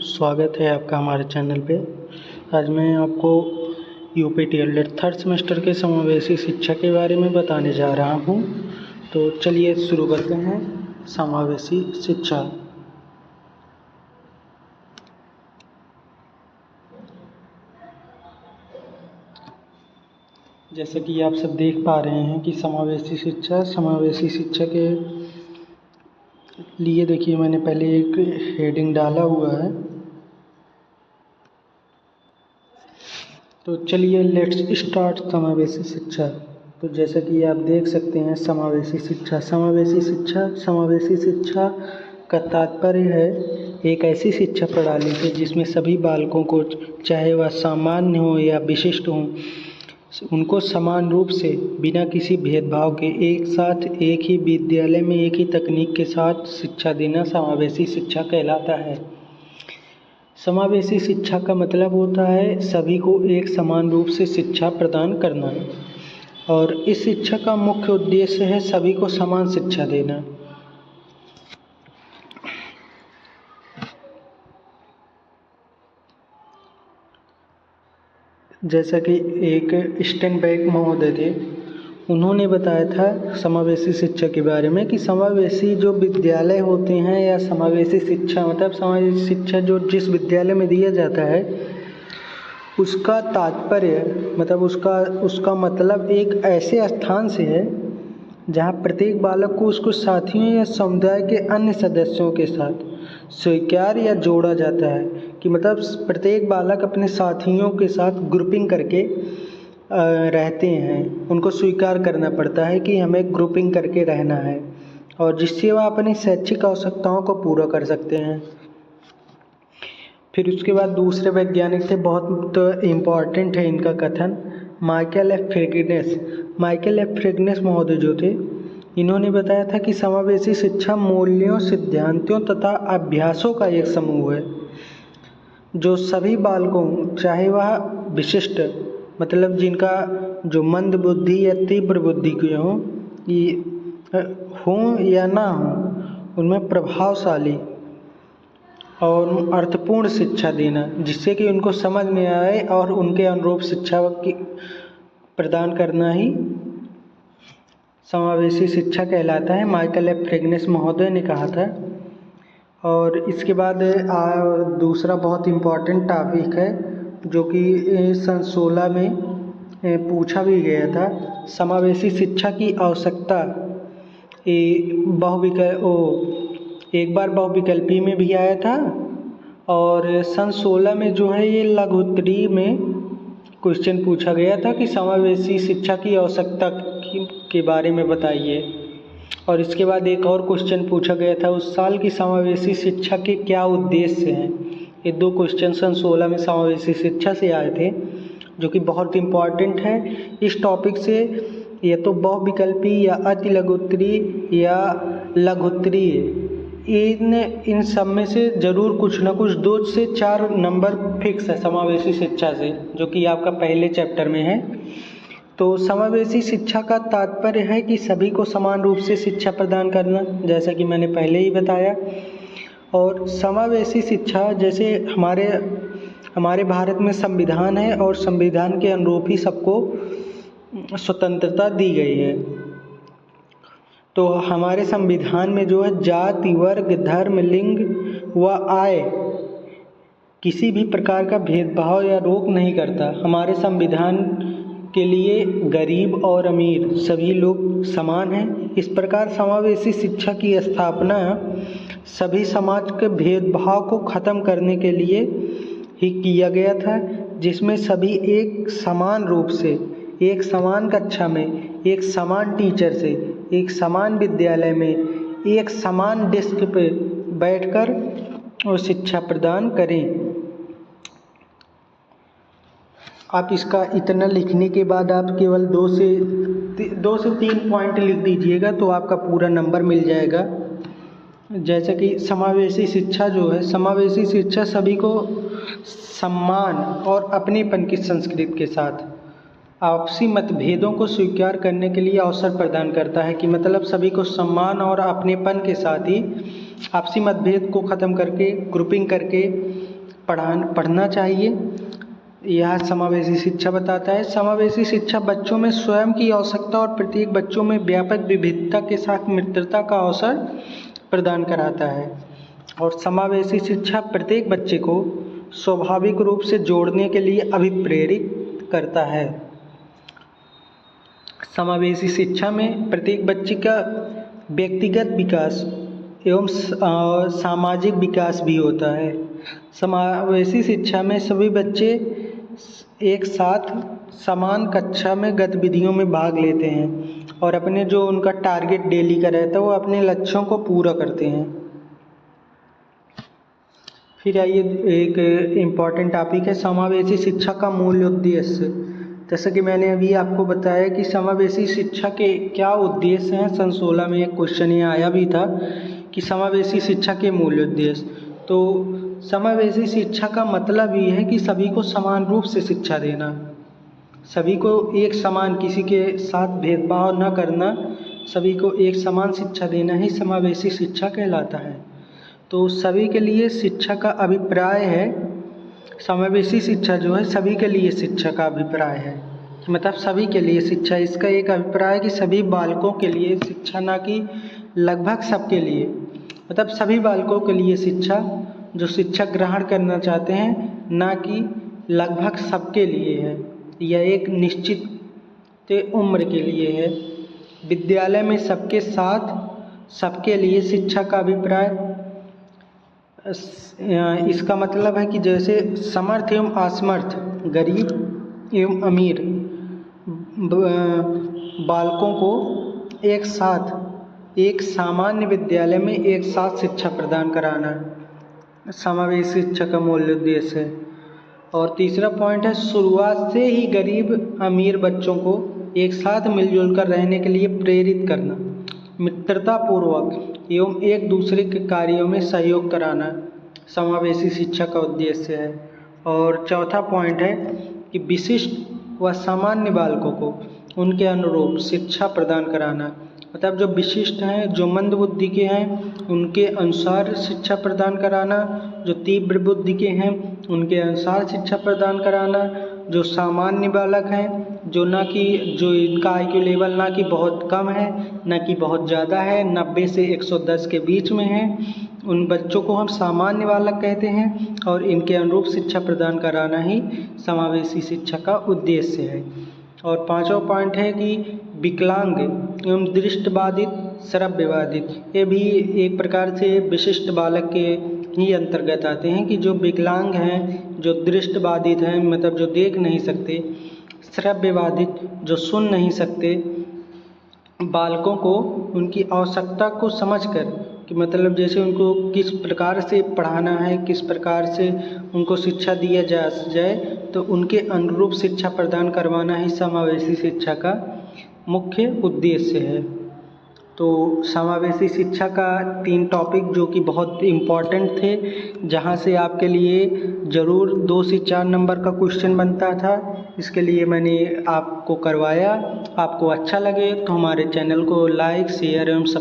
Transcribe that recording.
स्वागत है आपका हमारे चैनल पे। आज मैं आपको यूपी टीएलएड थर्ड सेमेस्टर के समावेशी शिक्षा के बारे में बताने जा रहा हूँ। तो चलिए शुरू करते हैं। समावेशी शिक्षा। जैसे कि आप सब देख पा रहे हैं कि समावेशी शिक्षा के लिए देखिए मैंने पहले एक हेडिंग डाला हुआ है। तो चलिए लेट्स स्टार्ट समावेशी शिक्षा। तो जैसा कि आप देख सकते हैं समावेशी शिक्षा का तात्पर्य है एक ऐसी शिक्षा प्रणाली से जिसमें सभी बालकों को, चाहे वह सामान्य हो या विशिष्ट हो, उनको समान रूप से बिना किसी भेदभाव के एक साथ एक ही विद्यालय में एक ही तकनीक के साथ शिक्षा देना समावेशी शिक्षा कहलाता है। समावेशी शिक्षा का मतलब होता है सभी को एक समान रूप से शिक्षा प्रदान करना, और इस शिक्षा का मुख्य उद्देश्य है सभी को समान शिक्षा देना। जैसा कि एक स्टेनबर्ग महोदय थे, उन्होंने बताया था समावेशी शिक्षा के बारे में कि समावेशी जो विद्यालय होते हैं या समावेशी शिक्षा मतलब समावेशी शिक्षा जो जिस विद्यालय में दिया जाता है उसका तात्पर्य मतलब उसका मतलब एक ऐसे स्थान से है जहाँ प्रत्येक बालक को उसको साथियों या समुदाय के अन्य सदस्यों के साथ स्वीकार या जोड़ा जाता है कि मतलब प्रत्येक बालक अपने साथियों के साथ ग्रुपिंग करके रहते हैं। उनको स्वीकार करना पड़ता है कि हमें ग्रुपिंग करके रहना है, और जिससे वह अपनी शैक्षिक आवश्यकताओं को पूरा कर सकते हैं। फिर उसके बाद दूसरे वैज्ञानिक थे, बहुत इम्पॉर्टेंट है इनका कथन, माइकल एफ फ्रिगनेस महोदय जो थे, इन्होंने बताया था कि समावेशी शिक्षा मूल्यों, सिद्धांतों तथा अभ्यासों का एक समूह है जो सभी बालकों, चाहे वह विशिष्ट मतलब जिनका जो मंद बुद्धि या तीव्र बुद्धि के हों या ना हों, उनमें प्रभावशाली और अर्थपूर्ण शिक्षा देना जिससे कि उनको समझ में आए और उनके अनुरूप शिक्षा की प्रदान करना ही समावेशी शिक्षा कहलाता है, माइकल एफ फ्रिगनेस महोदय ने कहा था। और इसके बाद दूसरा बहुत इम्पॉर्टेंट टॉपिक है जो कि सन 16 में पूछा भी गया था, समावेशी शिक्षा की आवश्यकता एक बार बहुविकल्पी में भी आया था, और सन 16 में जो है ये लघुत्तरी में क्वेश्चन पूछा गया था कि समावेशी शिक्षा की आवश्यकता के बारे में बताइए। और इसके बाद एक और क्वेश्चन पूछा गया था उस साल की समावेशी शिक्षा के क्या उद्देश्य हैं। ये दो क्वेश्चन सन 16 में समावेशी शिक्षा से आए थे जो कि बहुत इम्पॉर्टेंट है इस टॉपिक से। या तो बहुविकल्पी या अति लघुत्तरी या लघुत्तरी, इन सब में से ज़रूर कुछ ना कुछ 2 से 4 नंबर फिक्स है समावेशी शिक्षा से, जो कि आपका पहले चैप्टर में है। तो समावेशी शिक्षा का तात्पर्य है कि सभी को समान रूप से शिक्षा प्रदान करना, जैसा कि मैंने पहले ही बताया। और समावेशी शिक्षा जैसे हमारे भारत में संविधान है और संविधान के अनुरूप ही सबको स्वतंत्रता दी गई है। तो हमारे संविधान में जो है जाति, वर्ग, धर्म, लिंग व आय किसी भी प्रकार का भेदभाव या रोक नहीं करता। हमारे संविधान के लिए गरीब और अमीर सभी लोग समान हैं। इस प्रकार समावेशी शिक्षा की स्थापना सभी समाज के भेदभाव को ख़त्म करने के लिए ही किया गया था, जिसमें सभी एक समान रूप से, एक समान कक्षा में, एक समान टीचर से, एक समान विद्यालय में, एक समान डेस्क पे बैठकर और शिक्षा प्रदान करें। आप इसका इतना लिखने के बाद आप केवल 2 से 3 पॉइंट लिख दीजिएगा तो आपका पूरा नंबर मिल जाएगा। जैसे कि समावेशी शिक्षा जो है, समावेशी शिक्षा सभी को सम्मान और अपनेपन की संस्कृति के साथ आपसी मतभेदों को स्वीकार करने के लिए अवसर प्रदान करता है कि मतलब सभी को सम्मान और अपनेपन के साथ ही आपसी मतभेद को ख़त्म करके, ग्रुपिंग करके पढ़ना चाहिए। यह समावेशी शिक्षा बताता है। समावेशी शिक्षा बच्चों में स्वयं की आवश्यकता और प्रत्येक बच्चों में व्यापक विविधता के साथ मित्रता का अवसर प्रदान कराता है। और समावेशी शिक्षा प्रत्येक बच्चे को स्वाभाविक रूप से जोड़ने के लिए अभिप्रेरित करता है। समावेशी शिक्षा में प्रत्येक बच्चे का व्यक्तिगत विकास एवं सामाजिक विकास भी होता है। समावेशी शिक्षा में सभी बच्चे एक साथ समान कक्षा में गतिविधियों में भाग लेते हैं और अपने जो उनका टारगेट डेली का रहता है वो अपने लक्ष्यों को पूरा करते हैं। फिर आइए एक इम्पॉर्टेंट टॉपिक है समावेशी शिक्षा का मूल उद्देश्य। जैसा कि मैंने अभी आपको बताया कि समावेशी शिक्षा के क्या उद्देश्य हैं। सन 16 में एक क्वेश्चन ये आया भी था कि समावेशी शिक्षा के मूल उद्देश्य। तो समावेशी शिक्षा का मतलब ये है कि सभी को समान रूप से शिक्षा देना, सभी को एक समान, किसी के साथ भेदभाव न करना, सभी को एक समान शिक्षा देना ही समावेशी शिक्षा कहलाता है। तो सभी के लिए शिक्षा का अभिप्राय है, समावेशी शिक्षा जो है सभी के लिए शिक्षा का अभिप्राय है, मतलब सभी के लिए शिक्षा। इसका एक अभिप्राय है कि सभी बालकों के लिए शिक्षा, ना कि लगभग सबके लिए, मतलब सभी बालकों के लिए शिक्षा जो शिक्षा ग्रहण करना चाहते हैं, ना कि लगभग सबके लिए है। यह एक निश्चित उम्र के लिए है। विद्यालय में सबके साथ सबके लिए शिक्षा का अभिप्राय, इसका मतलब है कि जैसे समर्थ एवं असमर्थ, गरीब एवं अमीर बालकों को एक साथ एक सामान्य विद्यालय में एक साथ शिक्षा प्रदान कराना समावेशी शिक्षा का मूल उद्देश्य है। और तीसरा पॉइंट है शुरुआत से ही गरीब अमीर बच्चों को एक साथ मिलजुल कर रहने के लिए प्रेरित करना, मित्रता पूर्वक एवं एक दूसरे के कार्यों में सहयोग कराना समावेशी शिक्षा का उद्देश्य है। और चौथा पॉइंट है कि विशिष्ट व सामान्य बालकों को उनके अनुरूप शिक्षा प्रदान कराना, मतलब जो विशिष्ट हैं, जो मंद बुद्धि के हैं, उनके अनुसार शिक्षा प्रदान कराना, जो तीव्र बुद्धि के हैं उनके अनुसार शिक्षा प्रदान कराना, जो सामान्य बालक हैं, जो इनका IQ लेवल ना कि बहुत कम है ना कि बहुत ज़्यादा है, 90 से 110 के बीच में है, उन बच्चों को हम सामान्य बालक कहते हैं। और इनके अनुरूप शिक्षा प्रदान कराना ही समावेशी शिक्षा का उद्देश्य है। और पांचवा पॉइंट है कि विकलांग एवं दृष्टिबाधित, श्रव्यबाधित, ये भी एक प्रकार से विशिष्ट बालक के ही अंतर्गत आते हैं कि जो विकलांग हैं, जो दृष्टिबाधित हैं, मतलब जो देख नहीं सकते, श्रव्यबाधित जो सुन नहीं सकते बालकों को उनकी आवश्यकता को समझकर, कि मतलब जैसे उनको किस प्रकार से पढ़ाना है, किस प्रकार से उनको शिक्षा दिया जाए, तो उनके अनुरूप शिक्षा प्रदान करवाना ही समावेशी शिक्षा का मुख्य उद्देश्य है। तो समावेशी शिक्षा का 3 टॉपिक जो कि बहुत इम्पॉर्टेंट थे, जहां से आपके लिए ज़रूर 2 से 4 नंबर का क्वेश्चन बनता था, इसके लिए मैंने आपको करवाया। आपको अच्छा लगे तो हमारे चैनल को लाइक, शेयर एवं सब्सक्राइब